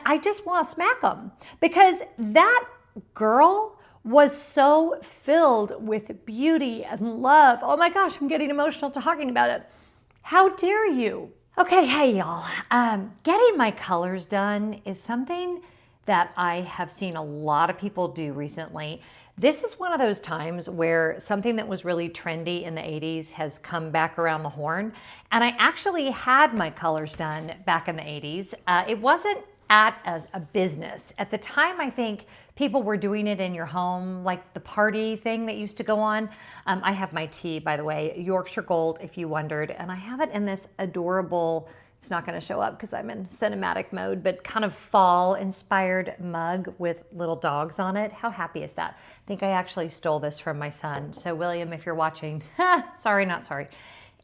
I just want to smack them because that girl was so filled with beauty and love. Oh my gosh, I'm getting emotional talking about it. How dare you? Okay, hey y'all. Getting my colors done is something that I have seen a lot of people do recently. This is one of those times where something that was really trendy in the 80s has come back around the horn. And I actually had my colors done back in the 80s. It wasn't at a business. At the time, I think people were doing it in your home, like the party thing that used to go on. I have my tea, by the way, Yorkshire Gold, if you wondered, and I have it in this adorable, it's not gonna show up because I'm in cinematic mode, but kind of fall inspired mug with little dogs on it. How happy is that? I think I actually stole this from my son. So William, if you're watching, sorry, not sorry.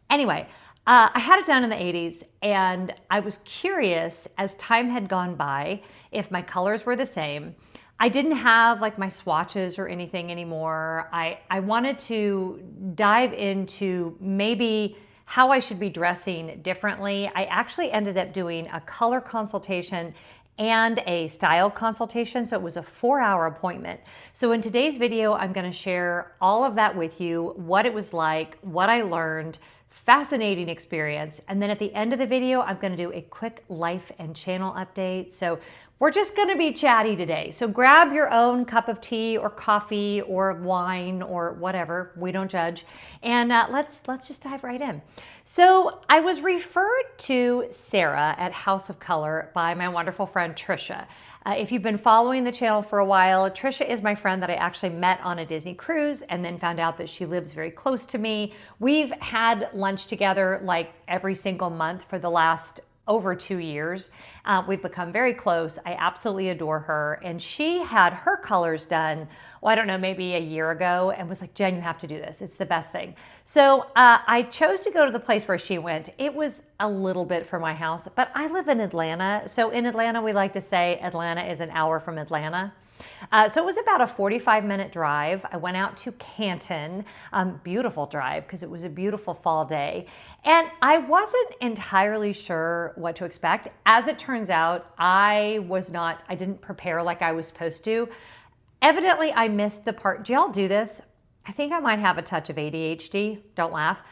Anyway, I had it done in the 80s and I was curious as time had gone by if my colors were the same. I didn't have like my swatches or anything anymore. I wanted to dive into maybe how I should be dressing differently. I actually ended up doing a color consultation and a style consultation. So it was a 4-hour appointment. So in today's video, I'm gonna share all of that with you, what it was like, what I learned, fascinating experience. And then at the end of the video, I'm gonna do a quick life and channel update. So we're just gonna be chatty today. So grab your own cup of tea or coffee or wine or whatever, we don't judge. And let's just dive right in. So I was referred to Sarah at House of Color by my wonderful friend, Trisha. If you've been following the channel for a while, Trisha is my friend that I actually met on a Disney cruise and then found out that she lives very close to me. We've had lunch together like every single month for the last over 2 years. We've become very close. I absolutely adore her. And she had her colors done, well, I don't know, maybe a year ago and was like, Jen, you have to do this. It's the best thing. So I chose to go to the place where she went. It was a little bit from my house, but I live in Atlanta. So in Atlanta, we like to say Atlanta is an hour from Atlanta. So it was about a 45-minute drive. I went out to Canton, beautiful drive because it was a beautiful fall day. And I wasn't entirely sure what to expect. As it turns out, I didn't prepare like I was supposed to. Evidently, I missed the part. Do y'all do this? I think I might have a touch of ADHD. Don't laugh.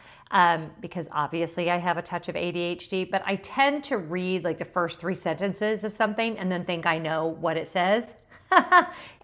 Because obviously I have a touch of ADHD, but I tend to read like the first 3 sentences of something and then think I know what it says.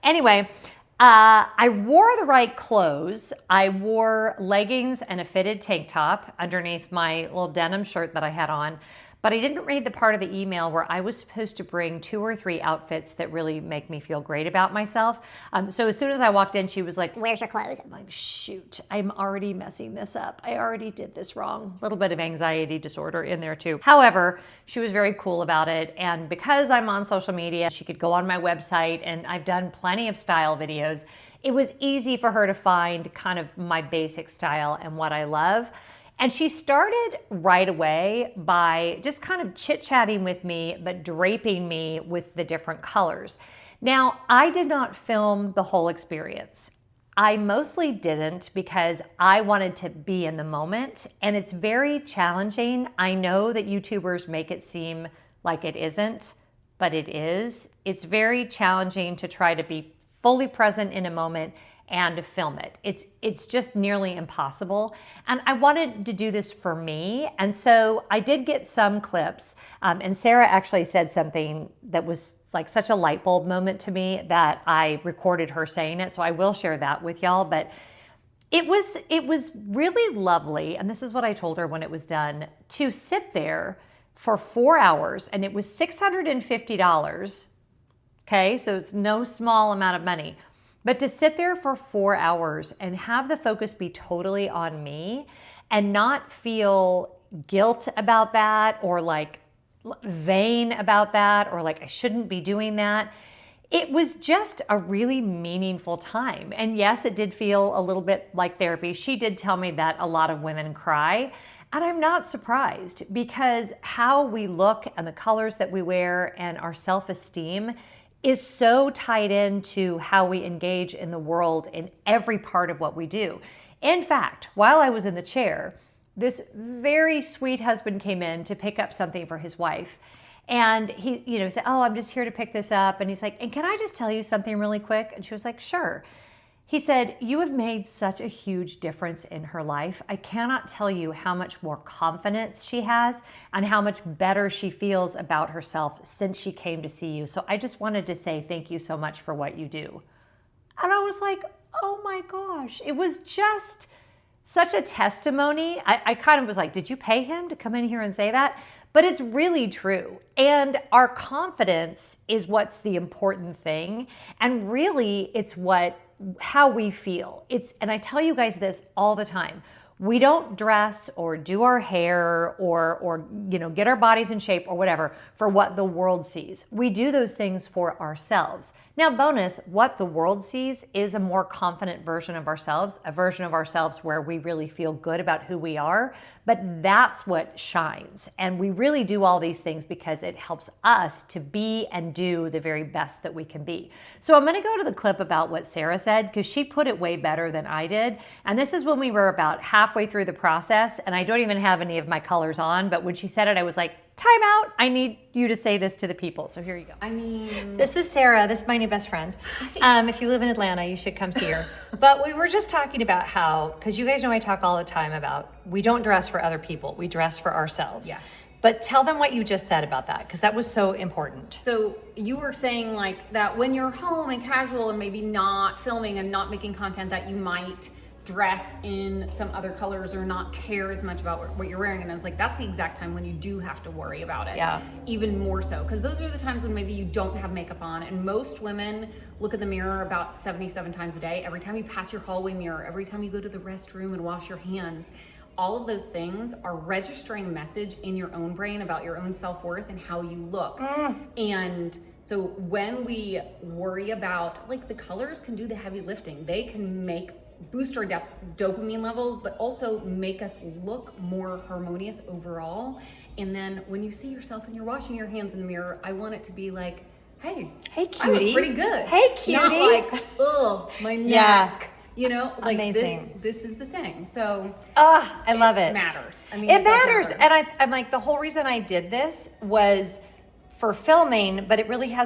Anyway, I wore the right clothes. I wore leggings and a fitted tank top underneath my little denim shirt that I had on. But I didn't read the part of the email where I was supposed to bring 2 or 3 outfits that really make me feel great about myself. So as soon as I walked in, she was like, "Where's your clothes?" I'm like, shoot, I'm already messing this up. I already did this wrong. A little bit of anxiety disorder in there too. However, she was very cool about it. And because I'm on social media, she could go on my website and I've done plenty of style videos. It was easy for her to find kind of my basic style and what I love. And she started right away by just kind of chit-chatting with me, but draping me with the different colors. Now, I did not film the whole experience. I mostly didn't because I wanted to be in the moment, and it's very challenging. I know that YouTubers make it seem like it isn't, but it is. It's very challenging to try to be fully present in a moment and to film it. It's just nearly impossible. And I wanted to do this for me. And so I did get some clips. And Sarah actually said something that was like such a light bulb moment to me that I recorded her saying it. So I will share that with y'all. But it was really lovely. And this is what I told her when it was done, to sit there for 4 hours. And it was $650. Okay, so it's no small amount of money. But to sit there for 4 hours and have the focus be totally on me and not feel guilt about that or like vain about that or like I shouldn't be doing that, it was just a really meaningful time. And yes, it did feel a little bit like therapy. She did tell me that a lot of women cry. And I'm not surprised because how we look and the colors that we wear and our self-esteem is so tied into how we engage in the world in every part of what we do. In fact, while I was in the chair, this very sweet husband came in to pick up something for his wife. And he, said, oh, I'm just here to pick this up. And he's like, and can I just tell you something really quick? And she was like, sure. He said, you have made such a huge difference in her life. I cannot tell you how much more confidence she has and how much better she feels about herself since she came to see you. So I just wanted to say thank you so much for what you do. And I was like, oh my gosh, it was just such a testimony. I kind of was like, did you pay him to come in here and say that? But it's really true. And our confidence is what's the important thing. And really, it's how we feel. And I tell you guys this all the time. We don't dress or do our hair or get our bodies in shape or whatever for what the world sees. We do those things for ourselves. Now, bonus, what the world sees is a more confident version of ourselves, a version of ourselves where we really feel good about who we are, but that's what shines. And we really do all these things because it helps us to be and do the very best that we can be. So I'm going to go to the clip about what Sarah said because she put it way better than I did. And this is when we were about halfway through the process, and I don't even have any of my colors on, but when she said it, I was like, time out. I need you to say this to the people. So here you go. This is Sarah. This is my new best friend. If you live in Atlanta, you should come see her. But we were just talking about how, because you guys know I talk all the time about we don't dress for other people. We dress for ourselves. Yes. But tell them what you just said about that, because that was so important. So you were saying like that when you're home and casual and maybe not filming and not making content, that you might dress in some other colors or not care as much about what you're wearing. And I was like, that's the exact time when you do have to worry about it. Yeah. Even more so, because those are the times when maybe you don't have makeup on. And most women look in the mirror about 77 times a day. Every time you pass your hallway mirror, every time you go to the restroom and wash your hands, all of those things are registering a message in your own brain about your own self-worth and how you look. And so when we worry about, like, the colors can do the heavy lifting. They can boost our dopamine levels, but also make us look more harmonious overall. And then when you see yourself and you're washing your hands in the mirror, I want it to be like, hey cutie, I look pretty good. Hey cutie. Not like, ugh, my neck. Yeah. Like amazing. This is the thing. So I love it. It matters. I mean, it matters. And I'm like, the whole reason I did this was for filming, but it really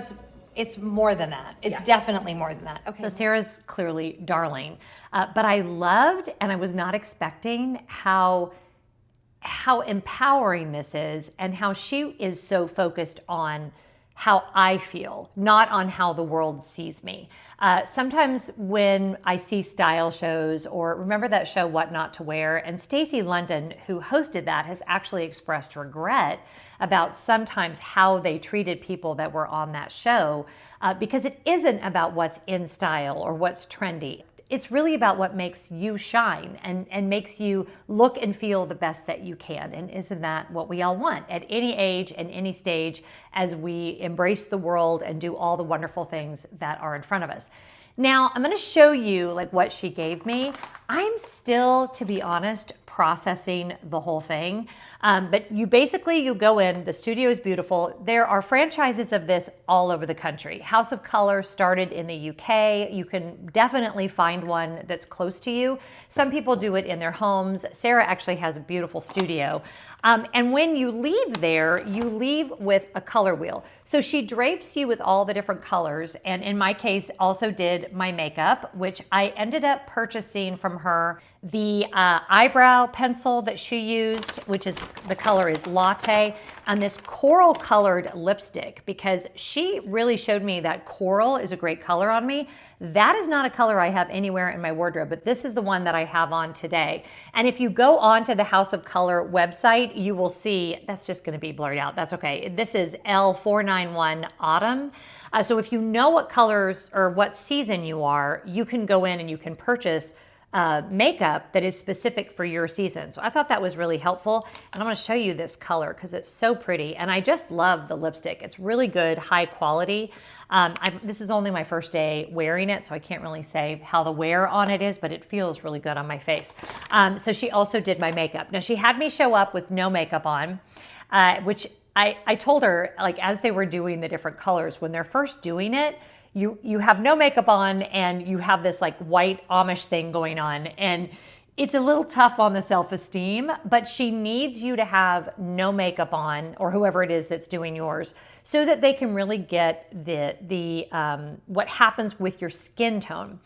it's more than that. It's definitely more than that. Okay. So Sarah's clearly darling. But I loved, and I was not expecting how empowering this is, and how she is so focused on how I feel, not on how the world sees me. Sometimes when I see style shows, or remember that show, What Not to Wear, and Stacey London, who hosted that, has actually expressed regret about sometimes how they treated people that were on that show, because it isn't about what's in style or what's trendy. It's really about what makes you shine and makes you look and feel the best that you can. And isn't that what we all want at any age and any stage as we embrace the world and do all the wonderful things that are in front of us? Now, I'm going to show you like what she gave me. I'm still, to be honest, processing the whole thing. But you go in, the studio is beautiful. There are franchises of this all over the country. House of Color started in the UK. You can definitely find one that's close to you. Some people do it in their homes. Sarah actually has a beautiful studio. And when you leave there, you leave with a color wheel. So she drapes you with all the different colors, and in my case also did my makeup, which I ended up purchasing from her the eyebrow pencil that she used, which is, the color is Latte, and this coral colored lipstick, because she really showed me that coral is a great color on me. That is not a color I have anywhere in my wardrobe, but this is the one that I have on today. And if you go on to the House of Color website, you will see, that's just gonna be blurred out, that's okay. This is L491 Autumn. So if you know what colors or what season you are, you can go in and you can purchase makeup that is specific for your season. So I thought that was really helpful. And I'm gonna show you this color because it's so pretty. And I just love the lipstick. It's really good, high quality. This is only my first day wearing it, so I can't really say how the wear on it is, but it feels really good on my face. So she also did my makeup. Now she had me show up with no makeup on, which I told her, like, as they were doing the different colors, when they're first doing it, you have no makeup on and you have this like white Amish thing going on, and it's a little tough on the self-esteem, but she needs you to have no makeup on, or whoever it is that's doing yours, so that they can really get the what happens with your skin tone.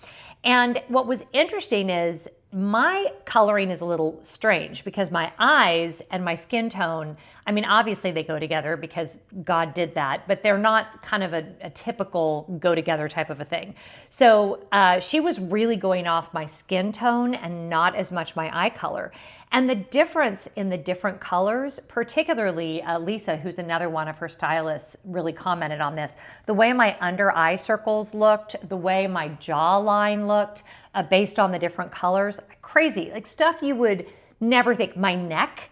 And what was interesting is my coloring is a little strange because my eyes and my skin tone, I mean, obviously they go together because God did that, but they're not kind of a typical go together type of a thing. So she was really going off my skin tone and not as much my eye color. And the difference in the different colors, particularly Lisa, who's another one of her stylists, really commented on this. The way my under eye circles looked, the way my jawline looked, based on the different colors, crazy, like stuff you would never think. My neck,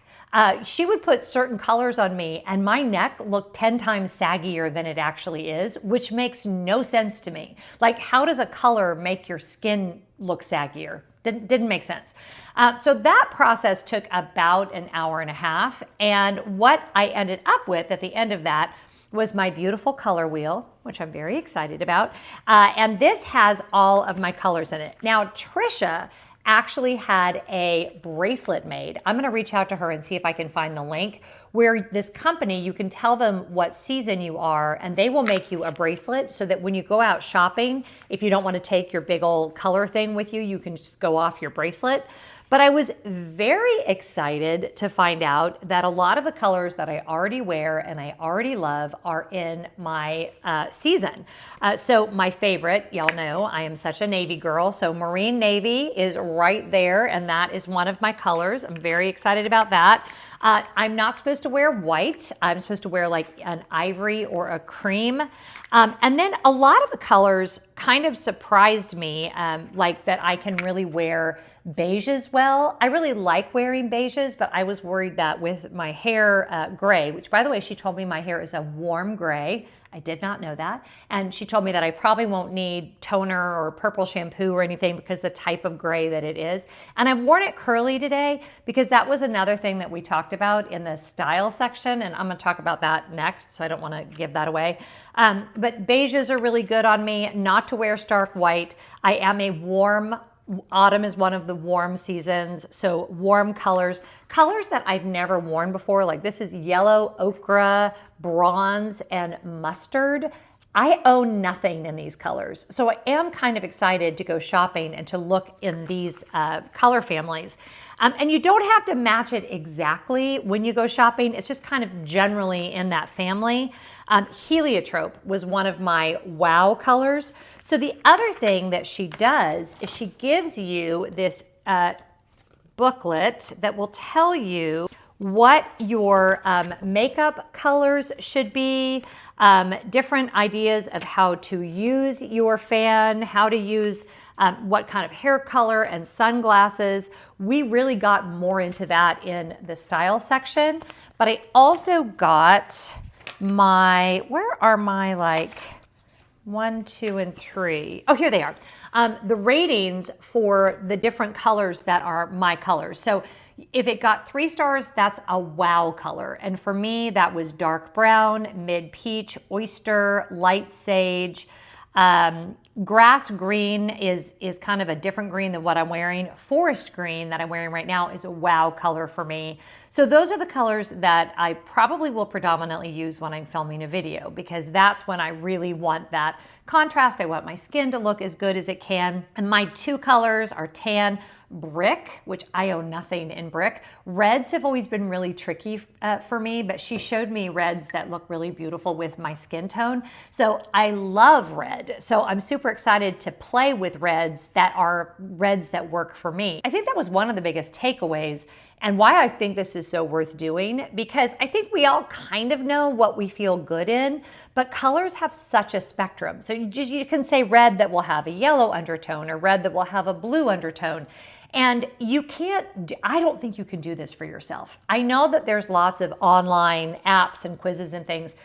she would put certain colors on me and my neck looked 10 times saggier than it actually is, which makes no sense to me. Like, how does a color make your skin look saggier? Didn't make sense. So that process took about an hour and a half. And what I ended up with at the end of that was my beautiful color wheel, which I'm very excited about. And this has all of my colors in it. Now, Trisha actually had a bracelet made. I'm gonna reach out to her and see if I can find the link, where this company, you can tell them what season you are and they will make you a bracelet so that when you go out shopping, if you don't wanna take your big old color thing with you, you can just go off your bracelet. But I was very excited to find out that a lot of the colors that I already wear and I already love are in my season. So my favorite, y'all know, I am such a navy girl. So marine navy is right there, and that is one of my colors. I'm very excited about that. I'm not supposed to wear white. I'm supposed to wear like an ivory or a cream. And then a lot of the colors kind of surprised me, like that I can really wear beige as well. I really like wearing beiges, but I was worried that with my hair gray, which by the way, she told me my hair is a warm gray. I did not know that. And she told me that I probably won't need toner or purple shampoo or anything because the type of gray that it is. And I've worn it curly today because that was another thing that we talked about in the style section. And I'm gonna talk about that next, so I don't wanna give that away. But beiges are really good on me, not to wear stark white. I am a warm, autumn is one of the warm seasons, so warm colors that I've never worn before. Like this is yellow, ochre, bronze, and mustard. I own nothing in these colors, so I am kind of excited to go shopping and to look in these color families. And you don't have to match it exactly when you go shopping. It's just kind of generally in that family. Heliotrope was one of my wow colors. So the other thing that she does is she gives you this booklet that will tell you what your makeup colors should be, different ideas of how to use your fan, how to use what kind of hair color and sunglasses. We really got more into that in the style section, but I also got my, where are my like 1, 2, and 3? Oh, here they are. The ratings for the different colors that are my colors. So if it got 3 stars, that's a wow color. And for me, that was dark brown, mid peach, oyster, light sage. Grass green is kind of a different green than what I'm wearing. Forest green that I'm wearing right now is a wow color for me. So those are the colors that I probably will predominantly use when I'm filming a video, because that's when I really want that contrast. I want my skin to look as good as it can. And my 2 colors are tan, brick, which I own nothing in brick. Reds have always been really tricky for me, but she showed me reds that look really beautiful with my skin tone. So I love red. So I'm super excited to play with reds that are reds that work for me. I think that was one of the biggest takeaways and why I think this is so worth doing, because I think we all kind of know what we feel good in, but colors have such a spectrum. So you can say red that will have a yellow undertone or red that will have a blue undertone. And you can't, I don't think you can do this for yourself. I know that there's lots of online apps and quizzes and things,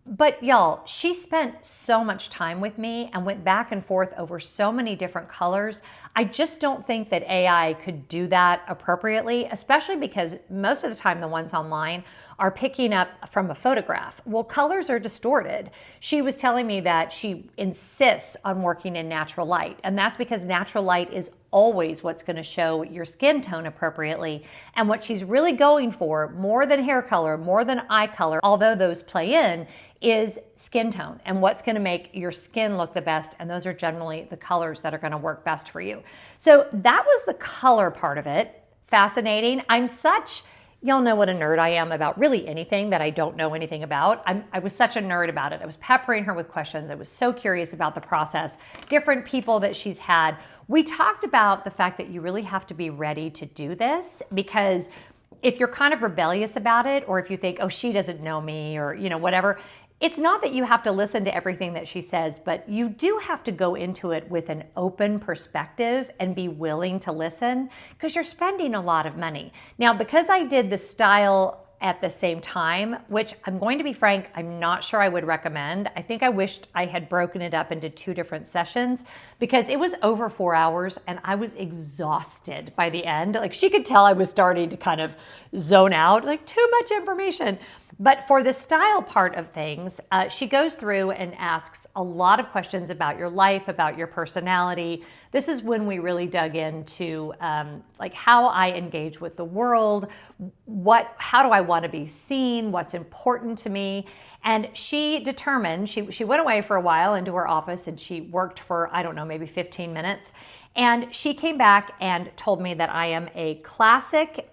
but y'all, she spent so much time with me and went back and forth over so many different colors. I just don't think that AI could do that appropriately, especially because most of the time the ones online are picking up from a photograph. Well, colors are distorted. She was telling me that she insists on working in natural light, and that's because natural light is always what's going to show your skin tone appropriately. And what she's really going for, more than hair color, more than eye color, although those play in, is skin tone and what's going to make your skin look the best. And those are generally the colors that are going to work best for you. So that was the color part of it. Fascinating. Y'all know what a nerd I am about really anything that I don't know anything about. I was such a nerd about it. I was peppering her with questions. I was so curious about the process, different people that she's had. We talked about the fact that you really have to be ready to do this, because if you're kind of rebellious about it, or if you think, oh, she doesn't know me, or whatever, it's not that you have to listen to everything that she says, but you do have to go into it with an open perspective and be willing to listen, because you're spending a lot of money. Now, because I did the style at the same time, which I'm going to be frank, I'm not sure I would recommend. I think I wished I had broken it up into 2 different sessions, because it was over 4 hours and I was exhausted by the end. Like, she could tell I was starting to kind of zone out, like too much information. But for the style part of things, she goes through and asks a lot of questions about your life, about your personality. This is when we really dug into like how I engage with the world, how do I want to be seen, what's important to me. And she determined, she went away for a while into her office and she worked for, I don't know, maybe 15 minutes. And she came back and told me that I am a classic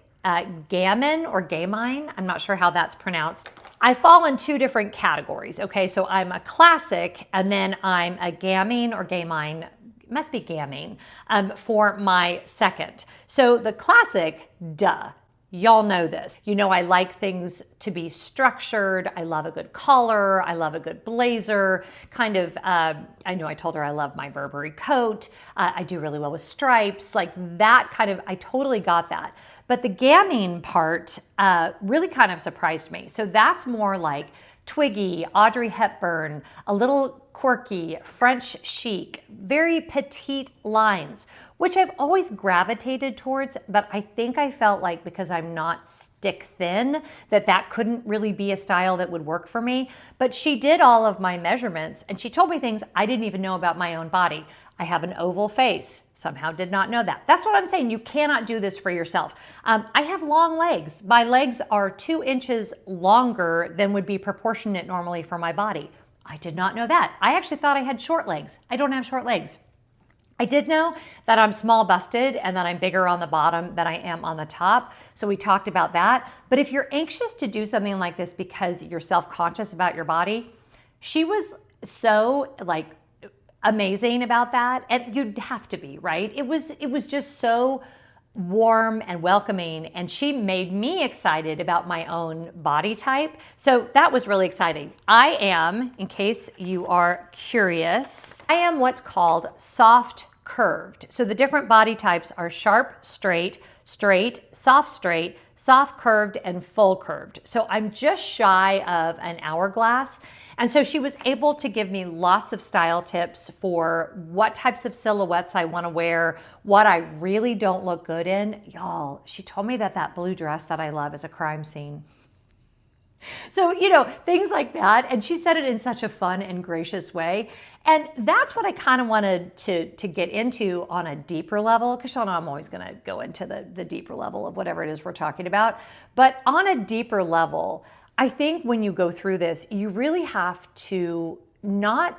gammon or gamine. I'm not sure how that's pronounced. I fall in 2 different categories. Okay, so I'm a classic, and then I'm a gammine or gamine, must be gammine, for my second. So the classic, duh. Y'all know this. I like things to be structured. I love a good collar. I love a good blazer. Kind of, I know I told her I love my Burberry coat. I do really well with stripes. Like that kind of, I totally got that. But the gamming part really kind of surprised me. So that's more like Twiggy, Audrey Hepburn, a little quirky, French chic, very petite lines, which I've always gravitated towards, but I think I felt like because I'm not stick thin, that couldn't really be a style that would work for me. But she did all of my measurements and she told me things I didn't even know about my own body. I have an oval face. Somehow did not know that. That's what I'm saying. You cannot do this for yourself. I have long legs. My legs are 2 inches longer than would be proportionate normally for my body. I did not know that. I actually thought I had short legs. I don't have short legs. I did know that I'm small busted and that I'm bigger on the bottom than I am on the top. So we talked about that. But if you're anxious to do something like this because you're self-conscious about your body, she was so like amazing about that. And you'd have to be, right? It was just so warm and welcoming, and she made me excited about my own body type. So that was really exciting. I am, in case you are curious, I am what's called soft curved. So the different body types are sharp, straight, soft curved, and full curved. So I'm just shy of an hourglass. And so she was able to give me lots of style tips for what types of silhouettes I want to wear, what I really don't look good in. Y'all, she told me that blue dress that I love is a crime scene. So, things like that. And she said it in such a fun and gracious way. And that's what I kind of wanted to get into on a deeper level, because y'all know I'm always going to go into the deeper level of whatever it is we're talking about. But on a deeper level, I think when you go through this, you really have to not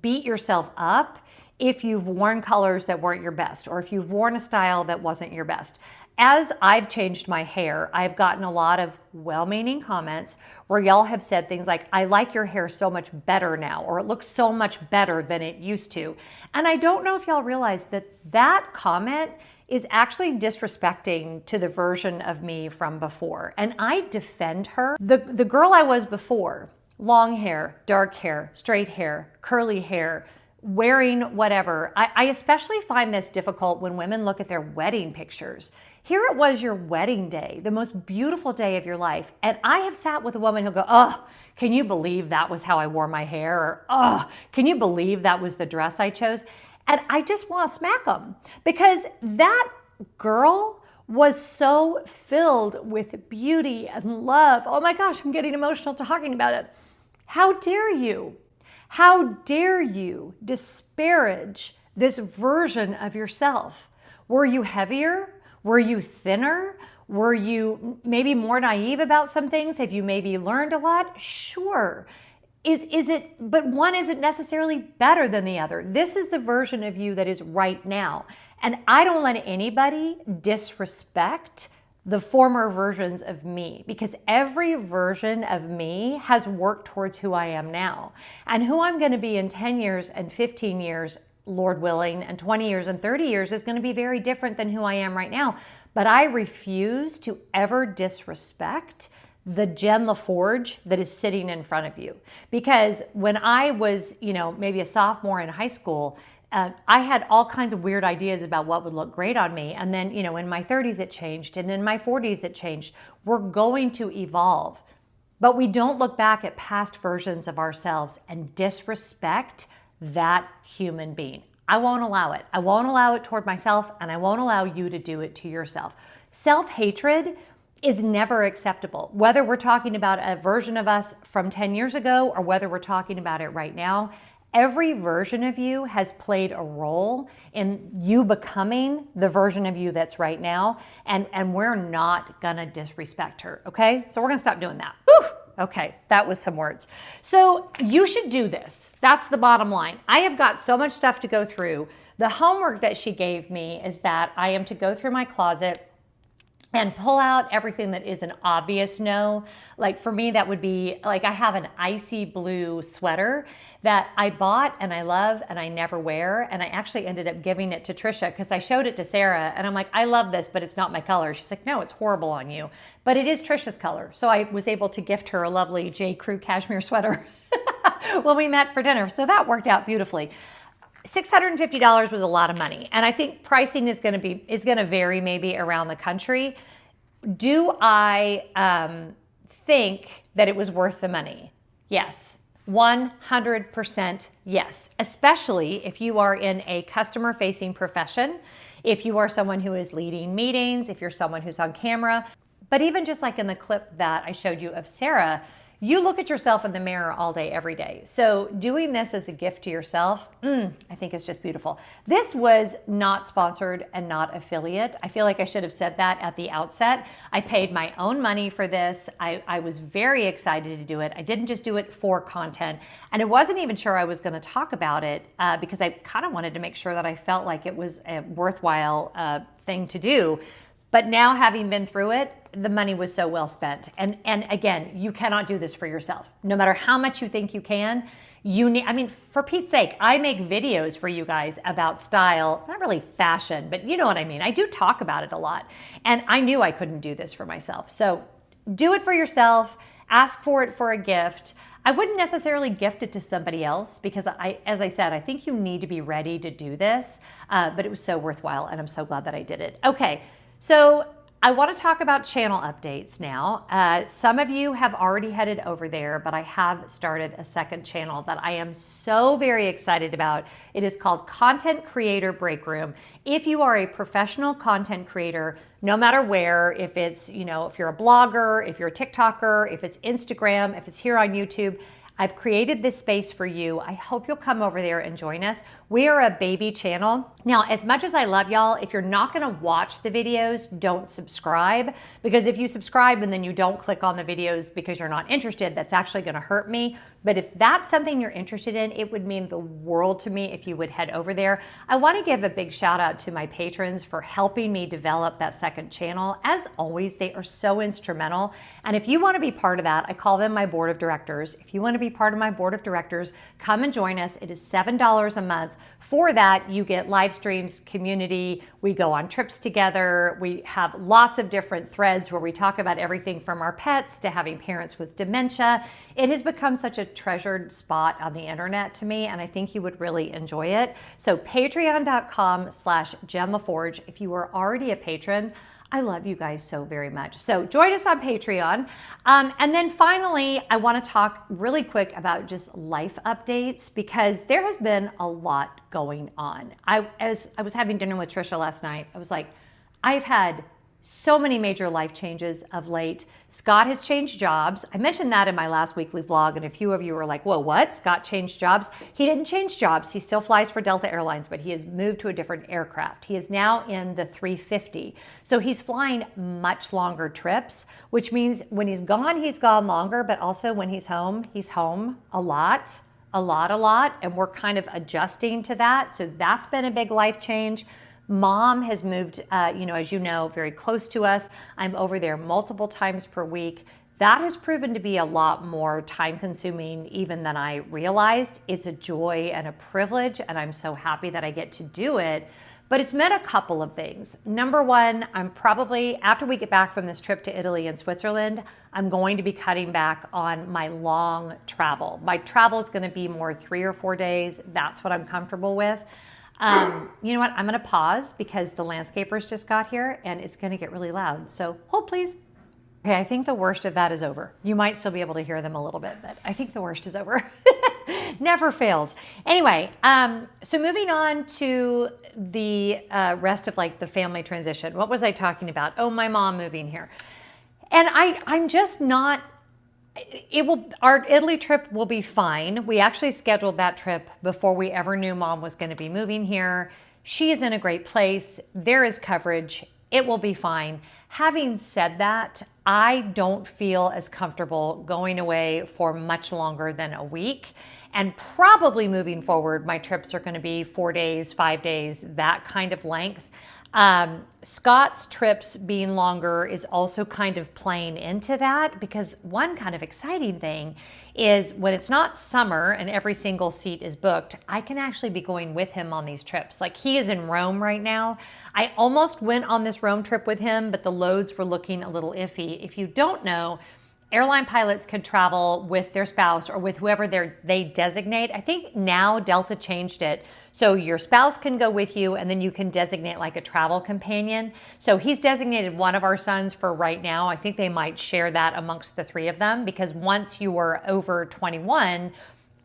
beat yourself up if you've worn colors that weren't your best, or if you've worn a style that wasn't your best. As I've changed my hair, I've gotten a lot of well-meaning comments where y'all have said things like, I like your hair so much better now, or it looks so much better than it used to. And I don't know if y'all realize that comment is actually disrespecting to the version of me from before. And I defend her. The girl I was before, long hair, dark hair, straight hair, curly hair, wearing whatever. I especially find this difficult when women look at their wedding pictures. Here it was your wedding day, the most beautiful day of your life. And I have sat with a woman who'll go, oh, can you believe that was how I wore my hair? Or, oh, can you believe that was the dress I chose? And I just want to smack them, because that girl was so filled with beauty and love. Oh my gosh, I'm getting emotional talking about it. How dare you? How dare you disparage this version of yourself? Were you heavier? Were you thinner? Were you maybe more naive about some things? Have you maybe learned a lot? Sure. But one isn't necessarily better than the other. This is the version of you that is right now. And I don't let anybody disrespect the former versions of me, because every version of me has worked towards who I am now. And who I'm going to be in 10 years and 15 years, Lord willing, and 20 years and 30 years is going to be very different than who I am right now. But I refuse to ever disrespect the Jen Lefforge that is sitting in front of you. Because when I was, maybe a sophomore in high school, I had all kinds of weird ideas about what would look great on me. And then, in my 30s it changed, and in my 40s it changed. We're going to evolve. But we don't look back at past versions of ourselves and disrespect that human being. I won't allow it. I won't allow it toward myself, and I won't allow you to do it to yourself. Self-hatred is never acceptable. Whether we're talking about a version of us from 10 years ago or whether we're talking about it right now, every version of you has played a role in you becoming the version of you that's right now, and we're not gonna disrespect her, okay? So we're gonna stop doing that. Whew. Okay, that was some words. So you should do this. That's the bottom line. I have got so much stuff to go through. The homework that she gave me is that I am to go through my closet and pull out everything that is an obvious no. Like for me, that would be like I have an icy blue sweater that I bought and I love and I never wear. And I actually ended up giving it to Trisha because I showed it to Sarah and I'm like, I love this, but it's not my color. She's like, no, it's horrible on you. But it is Trisha's color. So I was able to gift her a lovely J. Crew cashmere sweater when we met for dinner. So that worked out beautifully. $650 was a lot of money. And I think pricing is going to vary maybe around the country. Do I think that it was worth the money? Yes. 100% yes. Especially if you are in a customer facing profession, if you are someone who is leading meetings, if you're someone who's on camera. But even just like in the clip that I showed you of Sarah, you look at yourself in the mirror all day, every day. So doing this as a gift to yourself, I think is just beautiful. This was not sponsored and not affiliate. I feel like I should have said that at the outset. I paid my own money for this. I was very excited to do it. I didn't just do it for content. And I wasn't even sure I was going to talk about it because I kind of wanted to make sure that I felt like it was a worthwhile thing to do. But now having been through it, the money was so well spent. And again, you cannot do this for yourself. No matter how much you think you can, for Pete's sake, I make videos for you guys about style, not really fashion, but you know what I mean. I do talk about it a lot. And I knew I couldn't do this for myself. So do it for yourself, ask for it for a gift. I wouldn't necessarily gift it to somebody else because as I said, I think you need to be ready to do this, but it was so worthwhile and I'm so glad that I did it. Okay. So I want to talk about channel updates now. Some of you have already headed over there, but I have started a second channel that I am so very excited about. It is called Content Creator Breakroom. If you are a professional content creator, no matter where, if it's, if you're a blogger, if you're a TikToker, if it's Instagram, if it's here on YouTube, I've created this space for you. I hope you'll come over there and join us. We are a baby channel. Now, as much as I love y'all, if you're not gonna watch the videos, don't subscribe. Because if you subscribe and then you don't click on the videos because you're not interested, that's actually gonna hurt me. But if that's something you're interested in, it would mean the world to me if you would head over there. I wanna give a big shout out to my patrons for helping me develop that second channel. As always, they are so instrumental. And if you wanna be part of that, I call them my board of directors. If you wanna be part of my board of directors, come and join us. It is $7 a month. For that, you get live streams, community, we go on trips together, we have lots of different threads where we talk about everything from our pets to having parents with dementia. It has become such a treasured spot on the internet to me, and I think you would really enjoy it. So patreon.com/GemLaforge. If you are already a patron, I love you guys so very much. So join us on Patreon. And then finally, I want to talk really quick about just life updates because there has been a lot going on. As I was having dinner with Trisha last night, I was like, I've had So many major life changes of late. Scott has changed jobs. I mentioned that in my last weekly vlog, and a few of you were like, whoa, what? Scott changed jobs? He didn't change jobs. He still flies for Delta Airlines, but he has moved to a different aircraft. He is now in the 350. So he's flying much longer trips, which means when he's gone longer, but also when he's home a lot. And we're kind of adjusting to that. So that's been a big life change. Mom has moved, as you know, very close to us. I'm over there multiple times per week. That has proven to be a lot more time consuming even than I realized. It's a joy and a privilege, and I'm so happy that I get to do it. But it's meant a couple of things. Number one, I'm probably, after we get back from this trip to Italy and Switzerland, I'm going to be cutting back on my long travel. My travel is going to be more 3 or 4 days. That's what I'm comfortable with. You know what? I'm going to pause because the landscapers just got here and it's going to get really loud. So hold please. Okay, I think the worst of that is over. You might still be able to hear them a little bit, but I think the worst is over. Never fails. Anyway, so moving on to the rest of like the family transition. What was I talking about? Oh, my mom moving here. And I'm just not, our Italy trip will be fine. We actually scheduled that trip before we ever knew Mom was going to be moving here. She is in a great place. There is coverage. It will be fine. Having said that, I don't feel as comfortable going away for much longer than a week. And probably moving forward, my trips are going to be 4 days, 5 days, that kind of length. Scott's trips being longer is also kind of playing into that, because one kind of exciting thing is when it's not summer and every single seat is booked, I can actually be going with him on these trips. Like, he is in Rome right now. I almost went on this Rome trip with him, but the loads were looking a little iffy. If you don't know, airline pilots can travel with their spouse or with whoever they designate. I think now Delta changed it. So your spouse can go with you and then you can designate like a travel companion. So he's designated one of our sons for right now. I think they might share that amongst the three of them, because once you are over 21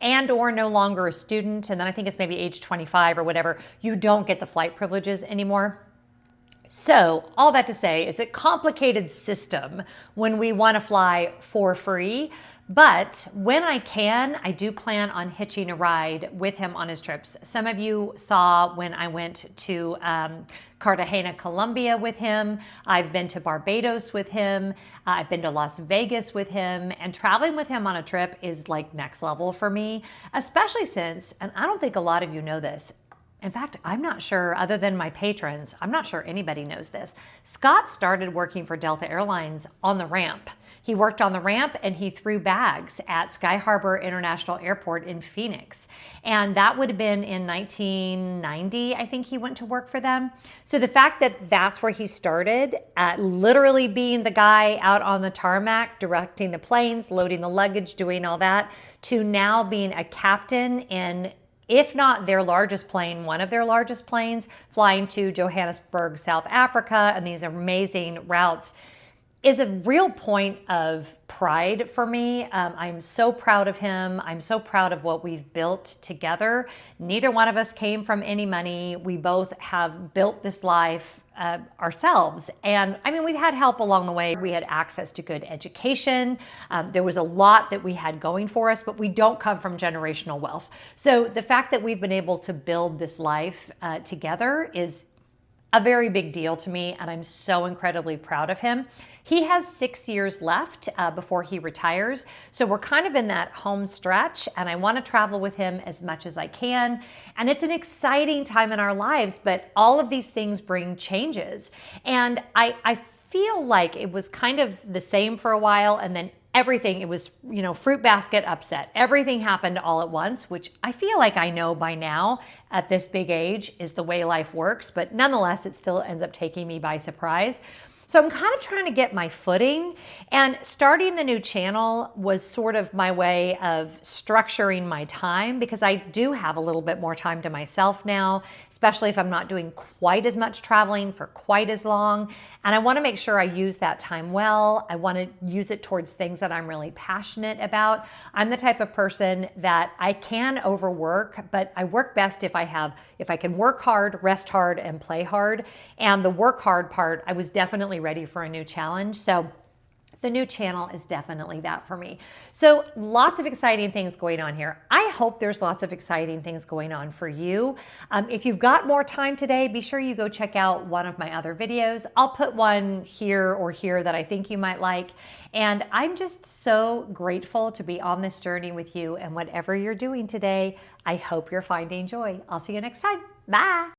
and or no longer a student, and then I think it's maybe age 25 or whatever, you don't get the flight privileges anymore. So all that to say, it's a complicated system when we want to fly for free. But when I can, I do plan on hitching a ride with him on his trips. Some of you saw when I went to Cartagena, Colombia with him. I've been to Barbados with him. I've been to Las Vegas with him. And traveling with him on a trip is like next level for me, especially since, and I don't think a lot of you know this, in fact, I'm not sure, other than my patrons, I'm not sure anybody knows this. Scott started working for Delta Airlines on the ramp. He worked on the ramp and he threw bags at Sky Harbor International Airport in Phoenix. And that would have been in 1990, I think he went to work for them. So the fact that that's where he started, literally being the guy out on the tarmac, directing the planes, loading the luggage, doing all that, to now being a captain in, if not their largest plane, one of their largest planes, flying to Johannesburg, South Africa, and these amazing routes, is a real point of pride for me. I'm so proud of him. I'm so proud of what we've built together. Neither one of us came from any money. We both have built this life ourselves. And I mean, we've had help along the way. We had access to good education. There was a lot that we had going for us, but we don't come from generational wealth. So the fact that we've been able to build this life together is a very big deal to me, and I'm so incredibly proud of him. He has 6 years left before he retires, so we're kind of in that home stretch, and I want to travel with him as much as I can. And it's an exciting time in our lives, but all of these things bring changes. And I feel like it was kind of the same for a while, and then everything, it was, fruit basket upset. Everything happened all at once, which I feel like I know by now at this big age is the way life works, but nonetheless, it still ends up taking me by surprise. So I'm kind of trying to get my footing, and starting the new channel was sort of my way of structuring my time, because I do have a little bit more time to myself now, especially if I'm not doing quite as much traveling for quite as long. And I want to make sure I use that time well. I want to use it towards things that I'm really passionate about. I'm the type of person that I can overwork, but I work best if I can work hard, rest hard, and play hard. And the work hard part, I was definitely definitely ready for a new challenge. So the new channel is definitely that for me. So lots of exciting things going on here. I hope there's lots of exciting things going on for you. If you've got more time today, be sure you go check out one of my other videos. I'll put one here or here that I think you might like. And I'm just so grateful to be on this journey with you. And whatever you're doing today, I hope you're finding joy. I'll see you next time. Bye.